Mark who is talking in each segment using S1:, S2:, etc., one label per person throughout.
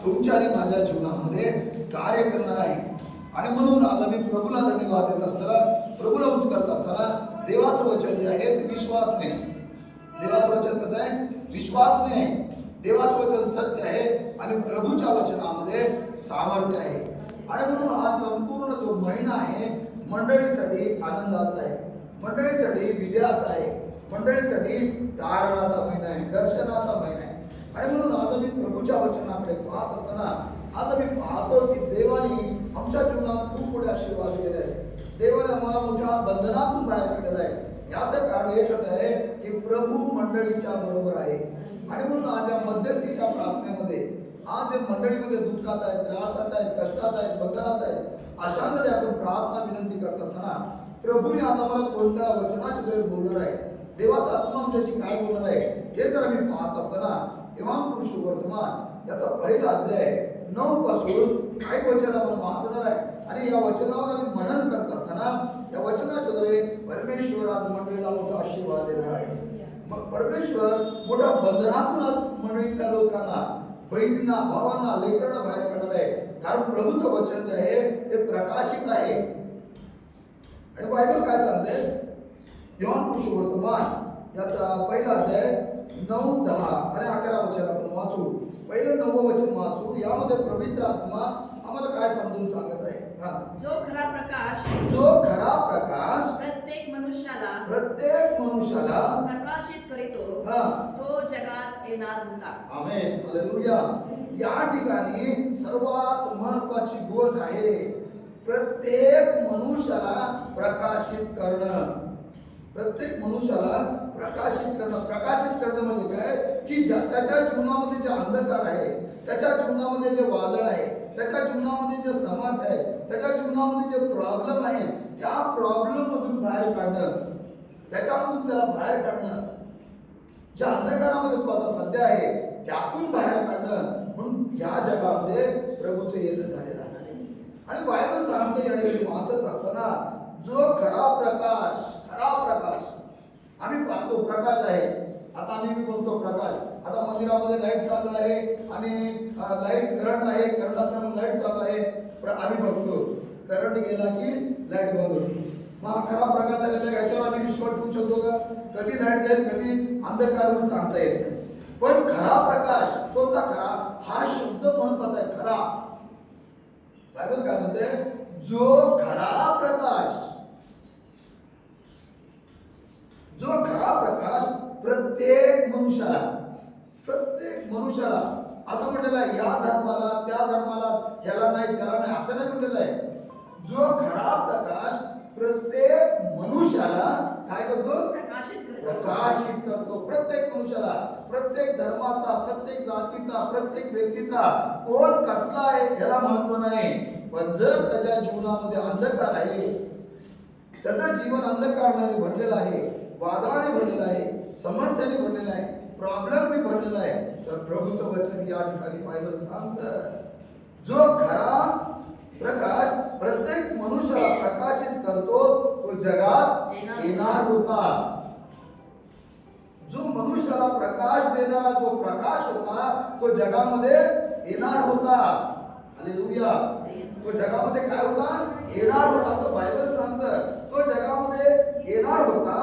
S1: तुमच्या आणि माझ्या जीवनामध्ये कार्य करणार आहे. आणि म्हणून आज आम्ही प्रभूला धन्यवाद देत असताना, प्रभूला उंच करत असताना देवाचं वचन जे आहे ते विश्वासने, देवाचं वचन कसं आहे? विश्वासने आहे. देवाचं वचन सत्य आहे आणि प्रभूच्या वचनामध्ये सामर्थ्य आहे. आणि म्हणून हा संपूर्ण जो महिना आहे मंडळीसाठी आनंदाचा आहे, मंडळीसाठी विजयाचा आहे, मंडळीसाठी धारणाचा महिना आहे, दर्शनाचा महिना आहे. आणि म्हणून आज आम्ही प्रभूच्या वचनाकडे पाहत असताना आज आम्ही पाहतो की देवाने आमच्या जीवनात खूप मोठे आशीर्वाद दिलेले आहेत. देवाने आम्हाला मोठ्या बंधनातून बाहेर काढलेलं आहे. याचं कारण एकच आहे की प्रभू मंडळीच्या बरोबर आहे. आणि म्हणून आज या मध्यस्थीच्या प्रार्थनेमध्ये, आज जे मंडळीमध्ये दुःखात आहेत, त्रासात आहेत, कष्टात आहेत, बंधनात आहेत, अशांसाठी आपण प्रार्थना विनंती करत असताना प्रभूने आज आम्हाला कोणत्या वचनाच्या द्वारे बोलणार आहे, देवाचा आत्मा आमच्याशी काय बोलणार आहे, हे जर आम्ही पाहत असताना योहान सुवर्तमान याचा पहिला अध्याय 9 पासून काही वचन आपण वाचणार आहे. आणि या वचनावर आम्ही मनन करत असताना या वचनाच्या द्वारे परमेश्वर आज मंडळीला मोठा आशीर्वाद देणार आहे. मग परमेश्वर मोठ्या बंधनातून आज मंडळीतल्या लोकांना, बहिणींना, भावांना, लेकरांना बाहेर काढणार आहे. कारण प्रभूचं वचन जे आहे ते प्रकाशित आहे. आणि बायबल काय सांगते? योहान सुवर्तमान याचा पहिला अध्याय 9, 10 आणि 11 वचन आपण वाचू. पहिलं 9वं वचन वाचू. यामध्ये पवित्र आत्मा आम्हाला काय समजून सांगत आहे?
S2: जो खरा प्रकाश,
S1: जो खरा प्रकाश
S2: प्रत्येक मनुष्याला प्रकाशित करीतो, तो जगात येणार होता.
S1: आमेन, हालेलुया. या ठिकाणी सर्वात महत्वाची गोष्ट आहे प्रत्येक मनुष्याला प्रकाशित करणं. प्रत्येक मनुष्याला प्रकाशित करणं. प्रकाशित करणं म्हणजे काय? की त्याच्या जीवनामध्ये जे अंधकार आहे, त्याच्या जीवनामध्ये जे वादळ आहे, त्याच्या जीवनामध्ये जे समस्या आहे, त्याच्या जीवनामध्ये जे प्रॉब्लेम आहे, त्या प्रॉब्लेम मधून बाहेर काढणं, त्याच्यामधून त्याला बाहेर काढणं, ज्या अंधकारामध्ये तो आता सध्या आहे त्यातून बाहेर काढणं. म्हणून या जगामध्ये प्रभूचं येणं झालेलं आहे. आणि बायबल सांगते या ठिकाणी वाचत असताना जो खरा प्रकाश, खरा प्रकाश आम्ही पाहतो प्रकाश आहे. आता आम्ही बोलतो प्रकाश. आता मंदिरामध्ये लाईट चालू आहे आणि लाईट करंट आहे, करंट असताना लाईट चालू आहे. आम्ही बघतो करंट गेला की लाईट बंद होती. मग हा खरा प्रकाश झालेला आहे, याच्यावर आम्ही विश्वास ठेवू शकतो का? कधी लाईट जाईल, कधी अंधकार होईल सांगता येत नाही. पण खरा प्रकाश कोणता खरा? हा शब्द महत्वाचा आहे, खरा. बायबल काय म्हणते? जो खरा प्रकाश, जो खरा प्रकाश प्रत्येक मनुष्याला, प्रत्येक मनुष्याला असं म्हटलेलं आहे. या धर्माला, त्या धर्माला, ह्याला नाही, त्याला नाही, असं नाही म्हटलेलं आहे. जो खरा प्रकाश प्रत्येक मनुष्याला काय करतो? प्रकाशित करतो. प्रत्येक मनुष्याला, प्रत्येक धर्माचा, प्रत्येक जातीचा, प्रत्येक व्यक्तीचा, कोण कसला आहे ह्याला महत्व नाही. पण जर त्याच्या जीवनामध्ये अंधकार आहे, त्याचं जीवन अंधकारने भरलेलं आहे, वादळाने भरलेलं आहे, समस्याने भरलेलं आहे, प्रॉब्लेमने भरलेलं आहे, तर प्रभूचं वचन या ठिकाणी बायबल सांगतं जो खरा प्रकाश प्रत्येक मनुष्याला प्रकाशित करतो तो जगात येणार होता. जो मनुष्याला प्रकाश देणारा जो प्रकाश होता तो जगामध्ये येणार होता. हालेलुया. तो जगामध्ये काय होता? येणार होता असं बायबल सांगतं. तो जगामध्ये येणार होता,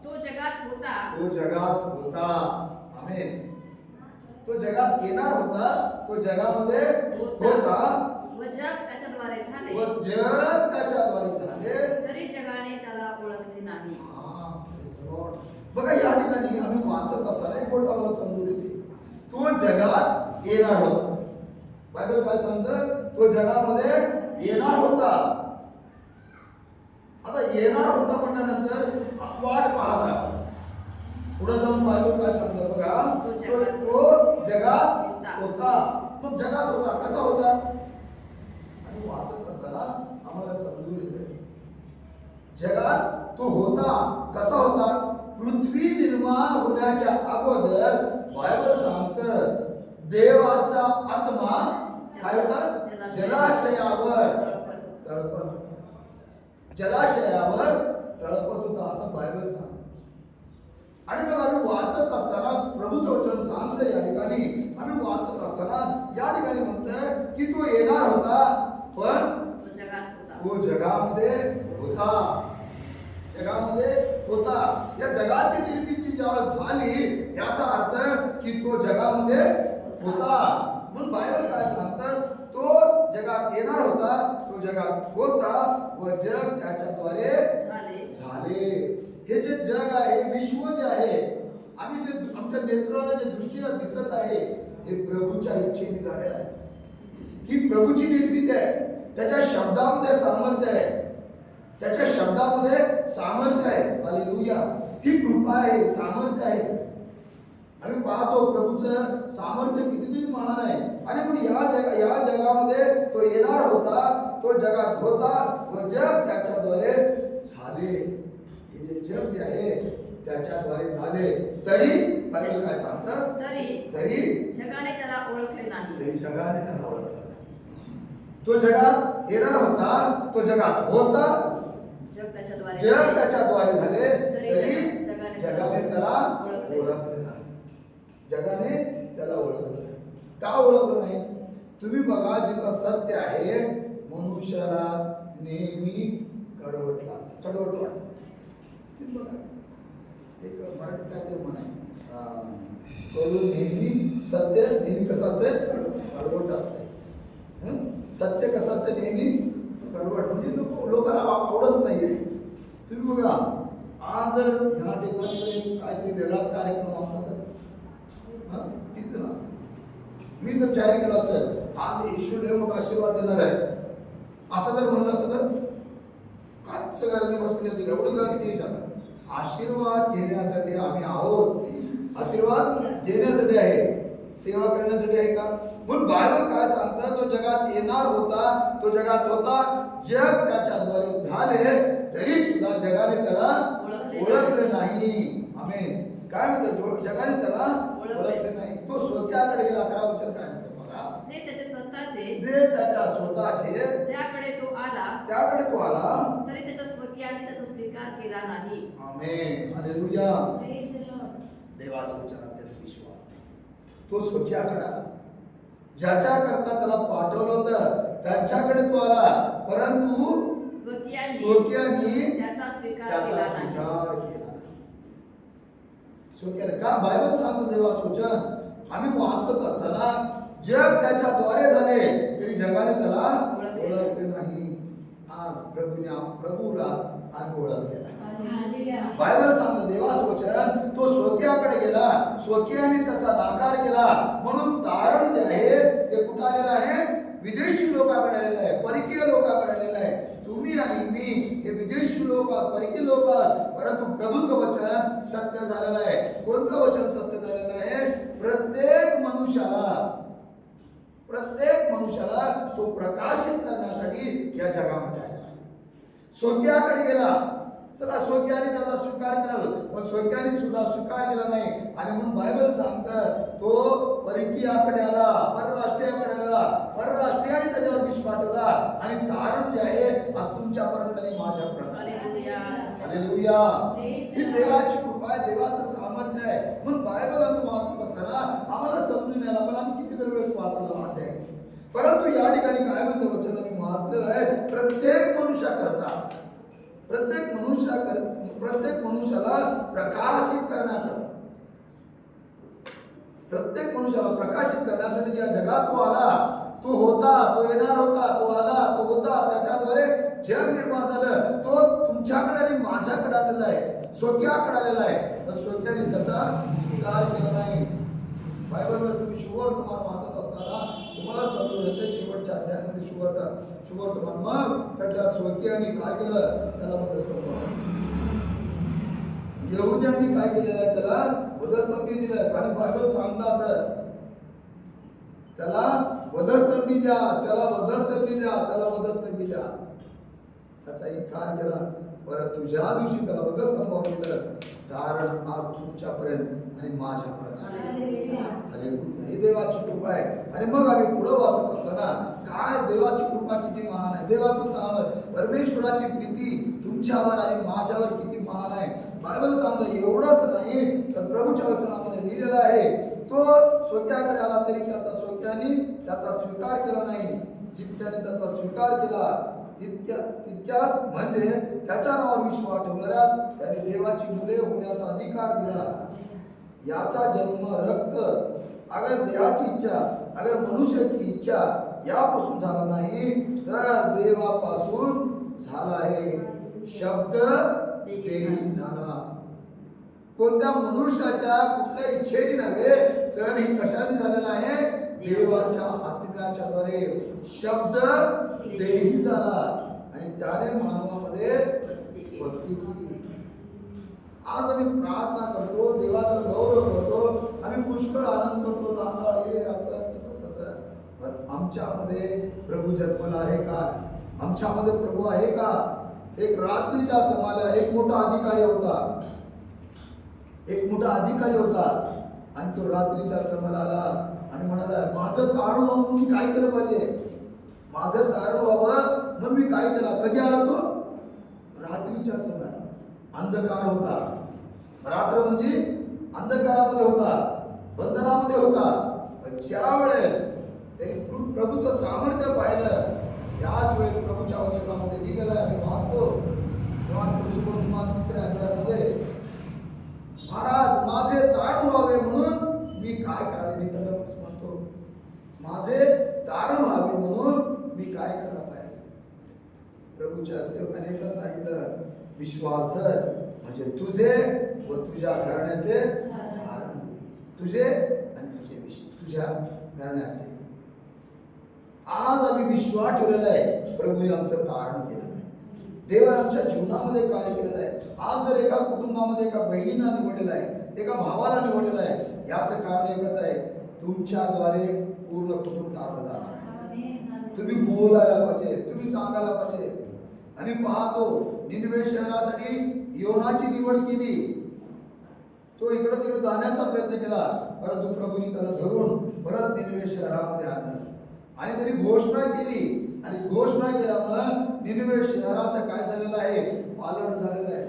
S2: तो जगात होता,
S1: तो जगात होता. आमेन. तो जगात येणार होता, तो जगामध्ये होता
S2: व जग त्याच्याद्वारे झाले,
S1: व जग त्याच्याद्वारे झाले,
S2: तरी जगाने त्याला ओळखले नाही.
S1: बघा या ठिकाणी आम्ही वाचत असताना एक गोष्ट आम्हाला समजून येते. तो जगात येणार होता. बायबल काय सांगतं? तो जगामध्ये येणार होता. आता येणार होता म्हटल्यानंतर वाट पाहता पुढे जाऊन बायबल काय सांगतं बघा. तो जगात होता. मग जगात होता कसा होता? आणि वाचत असताना आम्हाला समजून येते जगात तो होता कसा होता? पृथ्वी निर्माण होण्याच्या अगोदर बायबल सांगतं देवाचा आत्मा काय होता? जलाशयावर तळपत होता. जलाशयावर तळपत होता असं बायबल सांगतं. आणि मग आम्ही वाचत असताना प्रभूचं वचन सांगतं या ठिकाणी, आम्ही वाचत असताना या ठिकाणी म्हणतोय की तो येणार होता पण तो जगामध्ये होता. जगामध्ये होता. या जगाची निर्मिती जेव्हा झाली याचा अर्थ की तो जगामध्ये होता. म्हणून बायबल काय सांगतं, तो जगात येणार होता, तो जगात होता व जग त्याच्याद्वारे झाले. हे जे जग आहे, विश्व जे आहे, आम्ही जे आमच्या नेत्राला जे दृष्टीला दिसत आहे, हे प्रभूच्या इच्छेने झालेलं आहे. ही प्रभूची निर्मिती आहे. त्याच्या शब्दामध्ये सामर्थ्य आहे. त्याच्या शब्दामध्ये सामर्थ्य आहे. हालेलुया. ही कृपा आहे, सामर्थ्य आहे. आम्ही पाहतो प्रभूचं सामर्थ्य कितीतरी महान आहे. आणि पण या जगामध्ये तो येणार होता, तो जगात होता व जग त्याच्याद्वारे झाले. हे जे जग जे आहे त्याच्याद्वारे झाले. तरी बायबल काय सांगतं, तरी
S2: जगाने त्याला ओळखले नाही.
S1: तरी जगाने त्याला ओळखलं नाही. तो जगात येणार होता, तो जगात होता, जग त्याच्याद्वारे झाले, तरी जगाने त्याला ओळखले नाही. जगाने त्याला ओळखलं नाही. का ओळखलं नाही? तुम्ही बघा, जिथं सत्य आहे मनुष्याला नेहमी कडवट वाटतं. तुम्ही बघा, एक मराठीत काहीतरी म्हण आहे, कडू नेहमी सत्य नेहमी कसं असते, कडवट असते. सत्य कसं असते, नेहमी कडवट. म्हणजे लोकांना आवडत नाहीये. तुम्ही बघा, आज जर ह्या ठिकाणी काहीतरी वेगळाच कार्यक्रम असता तर किती जण असतात. मी जर जाहीर केलं असतं आज येशू लय मोठा आशीर्वाद देणार आहे असं जर म्हणलं असतं तर काय सगळ्यांनी बसले एवढं गाच नाही झालं. आशीर्वाद घेण्यासाठी आम्ही आहोत. आशीर्वाद घेण्यासाठी आहे, सेवा करण्यासाठी आहे का? म्हणून बायबल काय सांगतं, तो जगात येणार होता, तो जगात होता, जग त्याच्याद्वारे झाले, तरी सुद्धा जगाने त्याला ओळखले नाही. आमेन. काय म्हणतो, जगाने त्याला ओळखले नाही. तो स्वतःकडे गेला. 11 वचन काय म्हणतं बघा,
S2: जे
S1: त्याच्या स्वतःचे
S2: त्याकडे तो
S1: आला,
S2: तरी त्याच्या स्वकीयाने त्याचा स्वीकार केला नाही.
S1: आमेन. हालेलुया. देवाच्या वचनात त्याचा विश्वास नाही. तो स्वकीयाकडे आला. ज्याच्याकरता त्याला पाठवलं होतं त्यांच्याकडे तो आला, परंतु स्वकीयांनी
S2: त्याचा स्वीकार
S1: केला नाही. स्वकीयाने का? बायबल सांगतो देवाचं वचन आम्ही वाचत असताना जग त्याच्याद्वारे झाले, तरी जगाने त्याला ओळखले नाही. आज प्रभूला आम्ही ओळखलेला. बायबल सांगतं देवाचं वचन, तो स्वकीयाकडे गेला, स्वकीयाने त्याचा नाकार केला. म्हणून तारण जे आहे ते कुठं आलेलं आहे? विदेशी लोकांकडे आलेलं आहे, परकीय लोकांकडे आलेलं आहे. तुम्ही आणि मी हे विदेशी लोक आहात, परकीय लोक आहात, परंतु प्रभूचं वचन सत्य झालेलं आहे. कोणतं वचन सत्य झालेलं आहे? प्रत्येक मनुष्याला तो प्रकाशित करण्यासाठी या जगामध्ये आलेला आहे. स्वकीयाकडे गेला, चला स्वकीयाने त्याचा स्वीकार कराल, पण स्वकीयाने सुद्धा स्वीकार केला नाही. आणि म्हणून बायबल सांगतं तो परकीयाकडे आला, परराष्ट्रीयाकडे आला, परराष्ट्रीयाने त्याच्यावर विश्वास ठेवला. आणि तारण जे आहे आज तुमच्यापर्यंत आणि माझ्यापर्यंत. हालेलुया. ही देवाची कृपा आहे, देवाचं सामर्थ्य आहे. म्हणून बायबल आम्ही वाचत असताना आम्हाला समजून यायला, पण आम्ही किती दर वेळेस वाचलं वाचते. परंतु या ठिकाणी काय म्हणतं वचन आम्ही वाचलेलं आहे, प्रत्येक मनुष्याला प्रकाशित करण्याकरता, प्रत्येक मनुष्याला प्रकाशित करण्यासाठी या जगात तो आला. तो होता, तो येणार होता, तो आला, तो होता, त्याच्याद्वारे जग निर्माण झालं. तो तुमच्याकडे आणि माझ्याकडे आलेला आहे, स्वकीयाकडे आलेला आहे, पण स्वकीयाने त्याचा स्वीकार केला नाही. बायबलवर तुम्ही शुभवर्तमान वाचत असताना तुम्हाला समजून येते शेवटच्या अध्यायामध्ये शुभवर्तमान मग त्याच्या स्वकीयांनी काय केलं, त्याला मध्यस्थं यहुद्यांनी काय केलेलं आहे, त्याला वधस्तंभी दिलं. आणि बायबल सांगता असं, त्याला वधस्तंभी द्या, त्याला वधस्तंभी द्या, त्याला वधस्तंभी द्या. त्याचा इन्कार केला, परंतु ज्या दिवशी त्याला वधस्तंभावर दिलं, कारण आज तुमच्यापर्यंत आणि माझ्यापर्यंत. हे देवाची कृपा आहे. आणि मग आम्ही पुढे वाचत वाचत असताना काय देवाची कृपा किती महान आहे, देवाचं सामर्थ्य, परमेश्वराची प्रीती तुमच्यावर आणि माझ्यावर किती महान आहे. बायबल सांगतं एवढंच नाही तर प्रभूच्या वचनामध्ये लिहिलेलं आहे, तो स्वतःकडे आला तरी त्याचा स्वतःने त्याचा स्वीकार केला नाही, जितक्याने त्याचा स्वीकार केला तितक्याच म्हणजे त्याच्या नावावर विश्वास ठेवणाऱ्यास त्याने देवाची मुले होण्याचा अधिकार दिला. याचा जन्म रक्त अगर देहाची इच्छा अगर मनुष्याची इच्छा यापासून झाला नाही तर देवापासून झाला आहे. शब्द देही झाला. कोणत्या मनुष्याच्या कुठल्या इच्छेने नव्हे तर ही कशाने झालेला आहे, देवाच्या आत्म्याच्या द्वारे शब्द देही झाला आणि त्याने मानवामध्ये वस्ती केली. आज आम्ही प्रार्थना करतो, देवाचा गौरव करतो, आम्ही पुष्कळ आनंद करतो, नाताळ हे असं तसं तसं, पण आमच्यामध्ये प्रभू जन्मला आहे का, आमच्यामध्ये प्रभू आहे का. एक रात्रीच्या समाला एक मोठा अधिकारी होता, एक मोठा अधिकारी होता आणि तो रात्रीच्या समाला आला आणि म्हणाला माझं तारण व्हावं मी काय केलं पाहिजे, माझं तारण व्हावं मग मी काय केलं. कधी आला तो, रात्रीच्या समाला. अंधकार होता, रात्र म्हणजे अंधकारामध्ये होता, बंधनामध्ये होता. ज्या वेळेस त्यांनी प्रभूचं सामर्थ्य पाहिलं याच वेळेस प्रभूच्या वचनामध्ये लिहिलेलं आहे, आम्ही वाचतो पुरुषोत्तम 3 अध्यायामध्ये, महाराज माझे तारण व्हावे म्हणून मी काय करावे. निकोदेमस म्हणतो माझे तारण व्हावे म्हणून मी काय करायला पाहिजे. प्रभूच्या सेवकाने एकच सांगितलं, विश्वास धर म्हणजे तुझे व तुझ्या घराण्याचे तारण, तुझे आणि तुझ्या घराण्याचे. आज आम्ही विश्वास ठेवलेला आहे, प्रभूने आमचं तारण केलं आहे, देवाने आमच्या जीवनामध्ये कार्य केलेलं आहे. आज जर एका कुटुंबामध्ये एका बहिणीला निवडलेलं आहे, एका भावाला निवडलेलं आहे, याचं कारण एकच आहे, तुमच्याद्वारे पूर्ण कुटुंब तारलं जाणार आहे. तुम्ही बोलायला पाहिजे, तुम्ही सांगायला पाहिजे. आम्ही पाहतो निनवे शहरासाठी योनाची निवड केली, तो इकडं तिकडे जाण्याचा प्रयत्न केला, परंतु प्रभूने त्याला धरून परत निनवे शहरामध्ये आणलं आणि त्यांनी घोषणा केली आणि घोषणा केल्यामुळं निनवे शहराचं काय झालेलं आहे, पालट झालेलं आहे.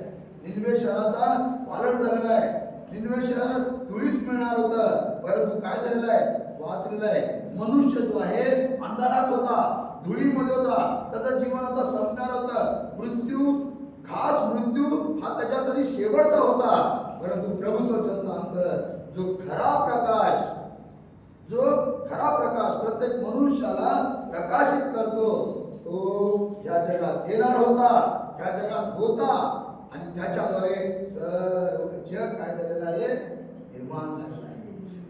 S1: निनवे शहराचा पालट झालेला आहे. निनवे शहर धुळीस मिळणार होतं, परंतु काय झालेलं आहे, वाचलेलं आहे. मनुष्य जो आहे अंधारात होता, धुळीमध्ये होता, त्याचं जीवन आता संपणार होतं. मृत्यू, खास मृत्यू हा त्याच्यासाठी शेवटचा होता. परंतु प्रभूचं वचन सांगतं, जो खरा प्रकाश, जो खरा प्रकाश प्रत्येक मनुष्याला प्रकाशित करतो, तो या जगात येणार होता, या जगात होता आणि त्याच्याद्वारे सर्व जग काय झालेलं आहे, निर्माण झालेलं आहे.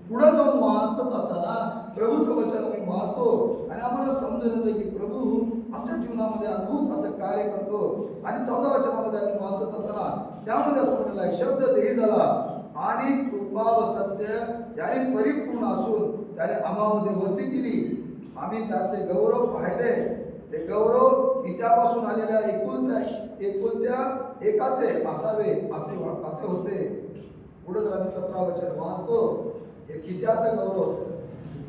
S1: पुढे जाऊन वाचत असताना प्रभूचं वचन आम्ही वाचतो आणि आम्हाला समजून येतं की प्रभू आमच्या जीवनामध्ये अद्भुत असं कार्य करतो. आणि 14 वचनामध्ये आम्ही वाचत असताना त्यामध्ये असं म्हटलेलं आहे, शब्द देही झाला आणि कृपा व सत्य त्याने परिपूर्ण असून त्याने आम्हामध्ये वस्ती केली. आम्ही त्याचे गौरव पाहिले, ते गौरव पित्यापासून आलेल्या एकुलत्या एकाचे असावे असे होते. पुढे जर आम्ही 17 वचन वाचतो, हे पित्याचं गौरव होतं,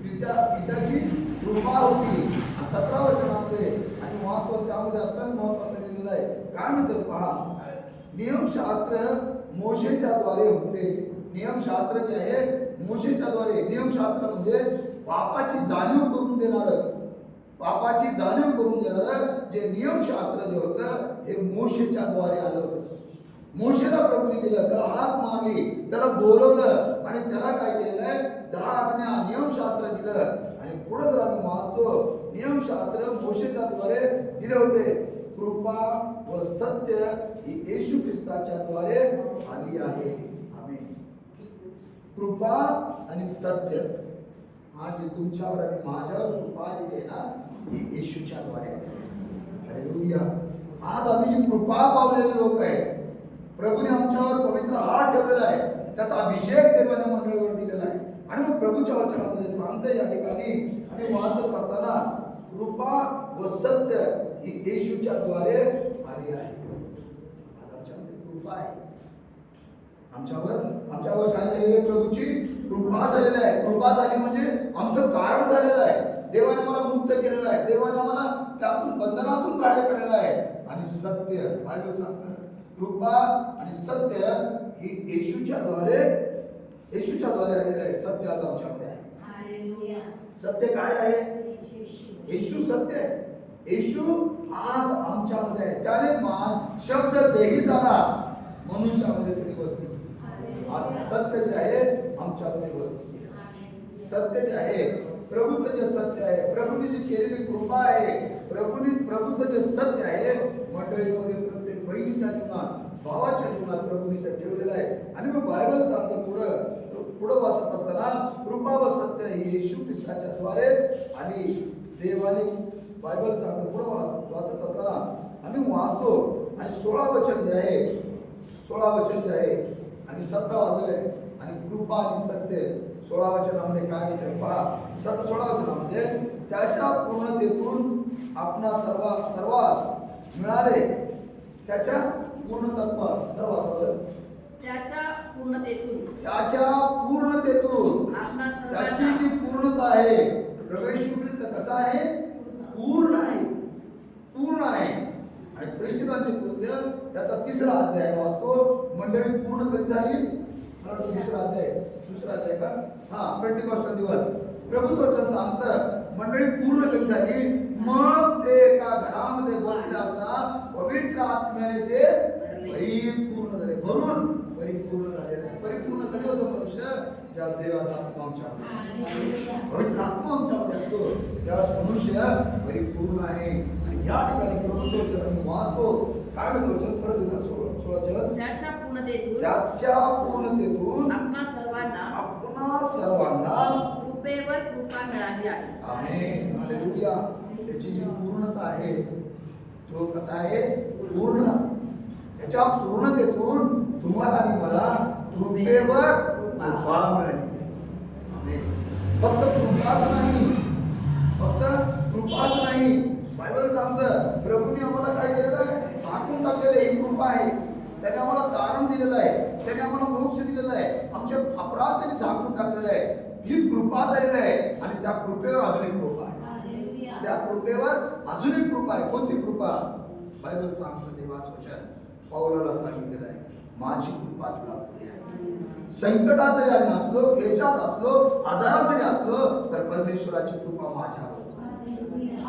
S1: पित्याची कृपा होती. 17 वचनामध्ये आम्ही वाचतो, त्यामध्ये अत्यंत महत्वाचं लिहिलेलं आहे. काय म्हणतात पहा, नियमशास्त्र मोशेच्या द्वारे होते. नियमशास्त्र जे आहे मोशेच्या द्वारे, नियमशास्त्र म्हणजे पापाची जाणीव करून देणारं, पापाची जाणीव करून देणारं जे नियमशास्त्र जे होतं हे मोशेच्या द्वारे आलं होतं. मोशेला प्रभूने दिलं, त्याला हाक मारली, त्याला बोलवलं आणि त्याला काय केलेलं आहे, 10 आज्ञा नियमशास्त्र दिलं. आणि पुढे जर आम्ही वाचतो, नियमशास्त्र मोशेच्या द्वारे दिले होते. कृपा व सत्य ही येशू ख्रिस्ताच्या द्वारे आली आहे. आमेन. कृपा आणि सत्य हा जे तुमच्यावर आणि माझ्यावर कृपा दिली आहे ना, ही येशूच्या द्वारे आहे. हालेलुया. आज आम्ही जी कृपा पावलेले लोक आहे, प्रभूने आमच्यावर पवित्र हात ठेवलेला आहे, त्याचा अभिषेक देवाने मंडळीवर दिलेला आहे. आणि मग प्रभूच्या वचनामध्ये सांगते, या ठिकाणी आम्ही वाचत असताना कृपा व सत्य ही येशूच्या द्वारे आली आहे. आज आमच्यामध्ये कृपा आहे, आमच्यावर काय झालेलं आहे, प्रभूची कृपा झालेली आहे. कृपा झाली म्हणजे आमचं कारण झालेलं आहे. देवाने मला मुक्त केलेलं आहे. देवाने आम्हाला त्यातून बंधनातून बाहेर काढलेलं आहे. आणि सत्य बायबल सांगतं कृपा आणि सत्य ही येशूच्या द्वारे आलेलं आहे. सत्य आज आमच्यामध्ये आहे. सत्य काय आहे? येशू सत्य आहे. येशू आज आमच्यामध्ये आहे. त्याने मान शब्द देही झाला, मनुष्यामध्ये त्यांनी वस्ती केली. आज सत्य जे आहे आमच्यामध्ये वस्ती केली. सत्य जे आहे प्रभूचं जे सत्य आहे, प्रभूने जी केलेली कृपा आहे, प्रभूचं जे सत्य आहे मंडळीमध्ये प्रत्येक बहिणीच्या जीवनात, भावाच्या जीवनात प्रभूने ते ठेवलेलं आहे. आणि मग बायबल सांगतं पुढं वाचत असताना कृपा व सत्य हे येशू ख्रिस्ताच्या द्वारे आणि देवाने बायबल सांगतं पुढं वाचत असताना आम्ही वाचतो. आणि 16 वचन जे आहे आणि 17 वाजले आणि कृपा आणि सत्य 16 वचनामध्ये काय म्हणते पहा. 16 वचनामध्ये त्याच्या पूर्णतेतून आपणा सर्वांस मिळाले. त्याच्या पूर्णत्वास
S2: त्याच्या पूर्णतेतून आपणा
S1: त्याची
S2: सर्वांना
S1: जी पूर्णता आहे प्रभू येशू ख्रिस्त कसा आहे? पूर्ण आहे. आणि प्रेषितांचे कृत्य त्याचा 3रा अध्याय वाचतो. मंडळी पूर्ण कधी झाली? दुसरा अध्याय का? पेंटिकॉस्टल दिवस प्रभूचं वचन सांगतं मंडळी पूर्ण कधी झाली? मग ते एका घरामध्ये बसले असता पवित्र आत्म्याने ते परिपूर्ण झाले. भरून परिपूर्ण झालेले आहे. परिपूर्ण कधी होतो मनुष्य? ज्या देवाचा आत्मा आमच्यामध्ये, पवित्र आत्मा आमच्यामध्ये असतो त्यावेळेस मनुष्य परिपूर्ण आहे. आणि या ठिकाणी प्रभूचं वचन आम्ही वाचतो. काय म्हणतो वचन? परत एकदा 16
S2: त्याच्या
S1: पूर्णतेतून
S2: आपणा
S1: सर्वांना
S2: कृपेवर कृपा मिळाली आहे.
S1: आमेन. हालेलुया. त्याची जी पूर्णता आहे तो कसा आहे? पूर्ण. त्याच्या पूर्णतेतून तुम्हाला आणि मला कृपेवर कृपा मिळाली. आमेन. फक्त कृपाच नाही. बायबल सांगतं प्रभूने आम्हाला काय केलेलं आहे? झाकून टाकलेलं आहे. ही कृपा आहे. त्याने आम्हाला तारण दिलेलं आहे. त्याने आम्हाला मोक्ष दिलेला आहे. आमचे अपराध त्यांनी झाकून टाकलेलं आहे. ही कृपा झालेली आहे. आणि त्या कृपेवर अजून एक कृपा आहे. त्या कृपेवर अजून एक कृपा आहे. कोणती कृपा? बायबल सांगतं देवाचं वचन पौलाला सांगितलेलं आहे माझी कृपा तुला पुरे आहे. संकटात जरी आम्ही असलो, क्लेशात असलो, आजारात जरी असलो तर परमेश्वराची कृपा माझ्यावर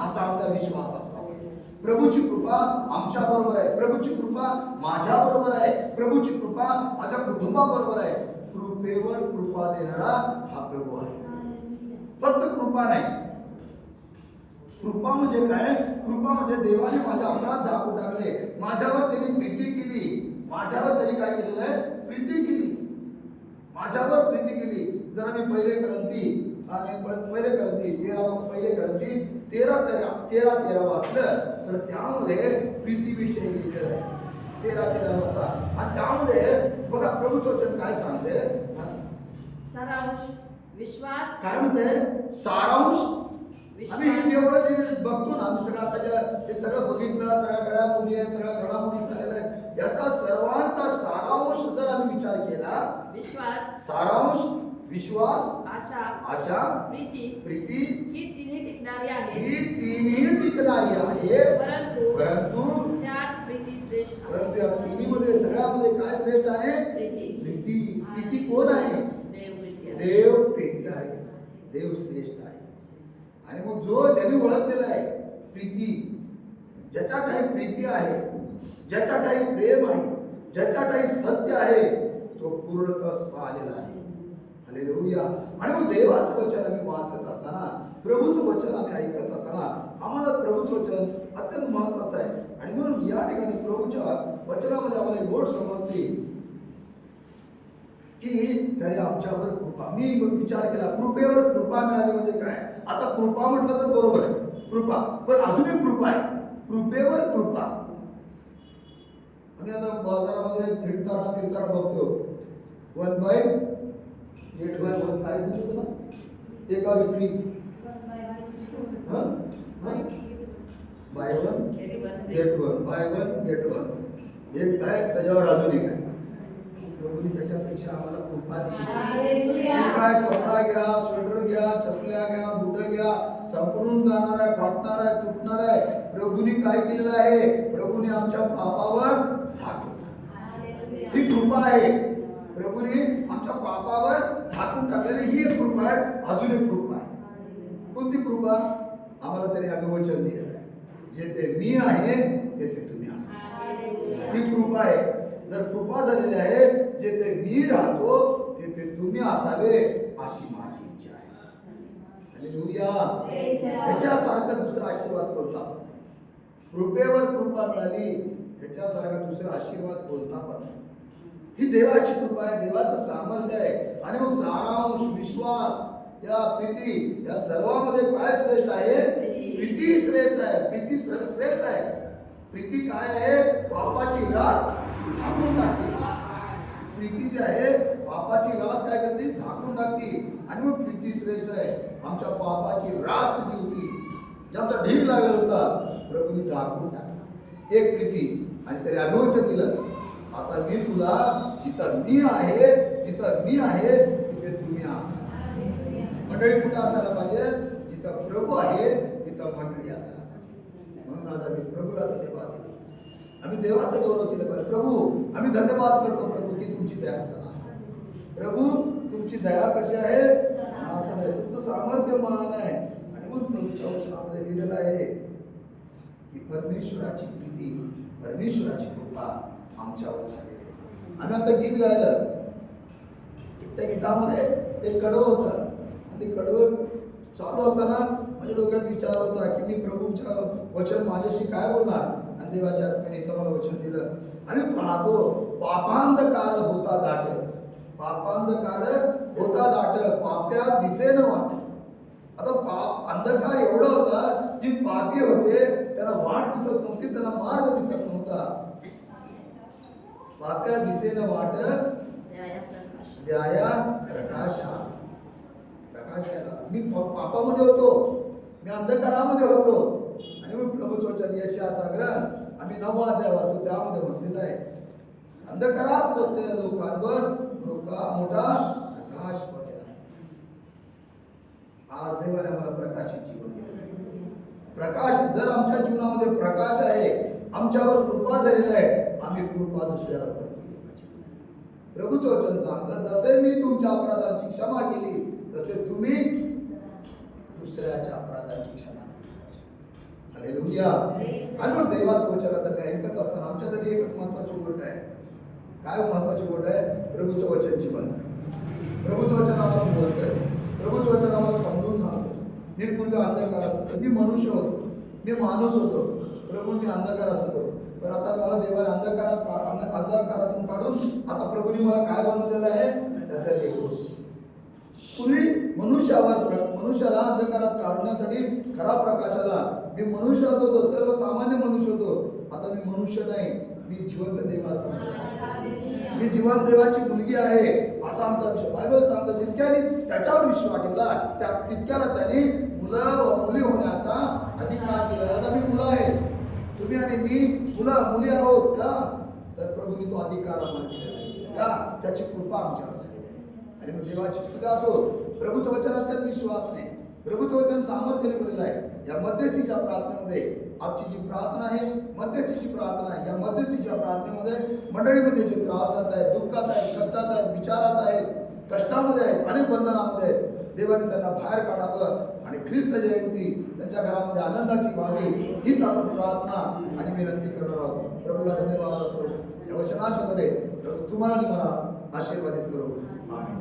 S1: असा आमचा विश्वास असला पाहिजे. प्रभूची कृपा आमच्या बरोबर आहे. प्रभूची कृपा माझ्या बरोबर आहे. प्रभूची कृपा माझ्या कुटुंबाबरोबर आहे. कृपेवर कृपा देणारा हा प्रभू आहे. फक्त कृपा नाही. कृपा म्हणजे काय? कृपा म्हणजे देवाने माझ्या अपराध झाकून टाकले. माझ्यावर त्यांनी प्रीती केली. माझ्यावर त्यांनी काय केलेलं आहे? प्रीती केली. माझ्यावर प्रीती केली. जर आम्ही पहिले करंती 13 वाचलं तर त्यामध्ये प्रीतीविषयी लिहिलेलं आहे. 13 वाचा. आणि त्यामध्ये बघा प्रभूचं वचन काय सांगते?
S2: सारांश विश्वास
S1: काय म्हणते? सारांश. आम्ही जेवढं जे बघतो ना, आम्ही सगळं आता हे सगळं बघितलं, सगळ्या घडामोडी आहे, सगळ्या घडामोडी झालेल्या आहेत. याचा सर्वांचा सारांश जर आम्ही विचार केला, सारांश विश्वास, आशा, प्रीती
S2: ही तिन्ही टिकणारी
S1: आहे. परंतु
S2: त्यात प्रीती श्रेष्ठ आहे.
S1: परंतु या तिन्हीमध्ये सगळ्यामध्ये काय श्रेष्ठ आहे? प्रीती कोण आहे? देव प्रीती आहे. देव श्रेष्ठ आहे. आणि मग ज्याने ओळखलेला आहे प्रीती, ज्याच्या ठाई प्रीती आहे, ज्याच्या ठाई प्रेम आहे, ज्याच्या ठाई सत्य आहे, तो पूर्णतः पाहिलेला आहे. हालेलुया. आणि मग देवाचं वचन आम्ही वाचत असताना, प्रभूचं वचन आम्ही ऐकत असताना आम्हाला प्रभूचं वचन अत्यंत महत्वाचं आहे. आणि म्हणून या ठिकाणी प्रभूच्या वचनामध्ये आम्हाला एक गोष्ट समजते की त्याने आमच्यावर कृपा. मी विचार केला कृपेवर कृपा मिळाली म्हणजे काय? आता कृपा म्हटलं तर बरोबर आहे, कृपा, पण अजून एक कृपा आहे, कृपेवर कृपा. आम्ही आता बाजारामध्ये फिरताना बघतो 1/8/1 काय म्हणतो तुला? एका विक्री बाय 1 गेट 1, बाय 1 गेट 1. एक काय त्याच्यावर अजून एक आहे. प्रभू प्रभूने त्याच्यापेक्षा आम्हाला कृपा दिली.
S3: हालेलुया.
S1: हे काय कपडा घ्या, स्वेटर घ्या, चपल्या घ्या, बुट घ्या, संपूर्ण जाणार आहे, फाटणार आहे, तुटणार आहे. प्रभूने काय केलेलं आहे? प्रभूने आमच्या पापावर झाकून
S3: हालेलुया.
S1: ही कृपा आहे. प्रभूने आमच्या पापावर झाकून टाकलेली ही एक कृपा आहे. अजून एक कृपा आहे. कोणती कृपा? आम्हाला तरी आम्ही वचन दिलेलं आहे, जेथे मी आहे तेथे तुम्ही असा.
S3: हालेलुया.
S1: ही कृपा आहे. जर कृपा झालेली आहे, जेथे मी राहतो तेथे तुम्ही असावे अशी माझी इच्छा आहे. हालेलुया. ह्याच्यासारखा दुसरा आशीर्वाद कोणता पण नाही. कृपेवर कृपा मिळाली ह्याच्यासारखा दुसरा आशीर्वाद कोणता पण नाही. ही देवाची कृपा आहे, देवाचं सामर्थ्य आहे. आणि मग सारांश, विश्वास, या प्रीती, या सर्वांमध्ये काय श्रेष्ठ आहे? प्रीती श्रेष्ठ आहे. प्रीती श्रेष्ठ आहे. प्रीती काय आहे? पापाची रास झाकून टाकते. प्रीती जी आहे पापाची रास काय करते? झाकून टाकते. आणि मग प्रीती श्रेष्ठ आहे. आमच्या पापाची रास जी होती, ज्याचा ढीग लागलेला होता, प्रभूने झाकून टाकला. एक प्रीती. आणि तरी अभिवचन दिलं, आता मी तुला जिथं मी आहे तिथे तुम्ही असा. मंडळी कुठं असायला पाहिजे? जिथं प्रभू आहे तिथं मंडळी असायला पाहिजे. म्हणून आज आम्ही प्रभूला धन्यवाद दिले. आम्ही देवाचा गौरव केला पाहिजे. प्रभू आम्ही धन्यवाद करतो प्रभू की तुमची दया सनातन आहे. प्रभू तुमची दया कशी आहे? सनातन आहे. तुमचं सामर्थ्य महान आहे. आणि म्हणून प्रभूच्या वचनामध्ये लिहिलेलं आहे की परमेश्वराची प्रीती, परमेश्वराची कृपा आमच्यावर झालेली आहे. आम्ही आता गीत गायलं, त्या गीतामध्ये ते कडवं होतं. आणि ते कडवं चालू असताना माझ्या डोक्यात विचार होता की मी प्रभूच्या वचन माझ्याशी काय बोलणार. आणि देवाच्या आत्म्याने इथं मला वचन दिलं. आम्ही पाहतो पापांधकार होता दाट, पापांधकार होता दाट, पाप्या दिसेन वाट. आता पाप अंधकार एवढा होता, जी पापी होते त्यांना वाट दिसत नव्हती, त्यांना मार्ग दिसत नव्हता. पाप्या दिसेन वाट द्याया प्रकाश आला. प्रकाश आला. मी पापामध्ये होतो, मी अंधकारामध्ये होतो. आणि मग प्रभूचं वचन यशाचा ग्रंथ आम्ही 9वा अध्याय वाचतो, त्यामध्ये म्हटलेलं आहे अंधकारात बसलेल्या लोकांवर मोठा प्रकाश पडलेला आहे. आज देवाने आम्हाला प्रकाशित जीवन दिलेलं आहे. प्रकाश, जर आमच्या जीवनामध्ये प्रकाश आहे, आमच्यावर कृपा झालेली आहे, आम्ही कृपा दुसऱ्यावर केली पाहिजे. प्रभूचं वचन सांगतं, जसे मी तुमच्या अपराधांची क्षमा केली तसे तुम्ही दुसऱ्याच्या अपराधांची क्षमा केली पाहिजे. हालेलुया. आणि मग देवाचं वचन आता मी ऐकत असताना आमच्यासाठी एक महत्वाची गोष्ट आहे. काय महत्वाची गोष्ट आहे? प्रभूचं वचन जिवंत आहे. प्रभूचं वचन आम्हाला बोलतंय. प्रभूचं वचन आम्हाला समजून सांगतो. मी पूर्वी अंधकारात होतो, मी मनुष्य होतो, मी माणूस होतो. प्रभू मी अंधकारात होतो, पण आता मला देवाने अंधकारातून काढून आता प्रभूने मला काय बनवलेलं आहे? त्याचा लेख. पूर्वी मनुष्याला अंधकारात काढण्यासाठी खरा प्रकाशाला मी मनुष्य होतो, सर्वसामान्य मनुष्य होतो. आता मी मनुष्य नाही, मी जिवंत देवाचा मुलगा आहे. मी जिवंत देवाची मुलगी आहे असा आमचा विषय. बायबल सांगतो जितक्याने त्याच्यावर विश्वास ठेवला तितक्याला त्याने मुलं व मुली होण्याचा अधिकार दिला. आता मी मुलं आहे, तुम्ही आणि मी मुलं मुली आहोत का? तर प्रभूने तो अधिकार आम्हाला दिलेला आहे का? त्याची कृपा आमच्यावर झालेली आहे. आणि मग देवाची स्तुती असो. प्रभूच्या वचनात त्यात विश्वास नाही. प्रभूचं वचन सामर्थ्याने भरलेलं आहे. या मध्यस्थीच्या प्रार्थनेमध्ये आमची जी प्रार्थना आहे, मध्यस्थीची प्रार्थना आहे, या मध्यस्थीच्या प्रार्थनेमध्ये मंडळीमध्ये जे त्रासात आहेत, दुःखात आहेत, कष्टात आहेत, विचारात आहेत, कष्टामध्ये आहेत, अनेक बंधनामध्ये आहेत, देवाने त्यांना बाहेर काढावं आणि ख्रिस्त जयंती त्यांच्या घरामध्ये आनंदाची व्हावी, हीच आपण प्रार्थना आणि विनंती करणार आहोत. प्रभूला धन्यवाद असो. या वचनाच्या मध्ये तुम्हाला आणि मला आशीर्वादित करू. आमेन.